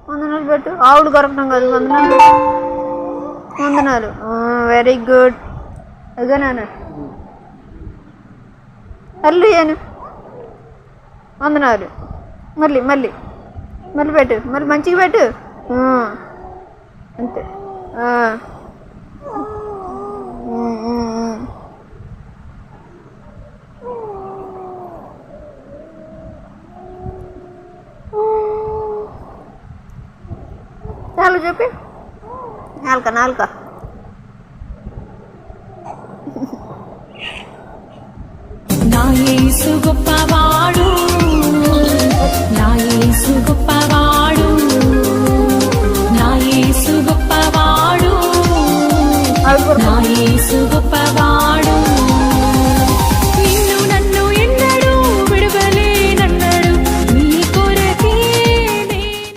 వందనాలు పెట్టు. ఆవుడు కొరకడం కాదు, వందనాలు పెట్టు. వందనాలు. Very good. అదే నాన్న హల్లెలూయా. వందనాలు. మళ్ళీ మళ్ళీ మళ్ళీ పెట్టు, మళ్ళీ మంచిగా పెట్టు. అంతే. చాలు చెప్పి నాలుక నాలుక. నా యేసు గొప్పవాడు, నా యేసు గొప్పవాడు, నా యేసు గొప్పవాడు, నా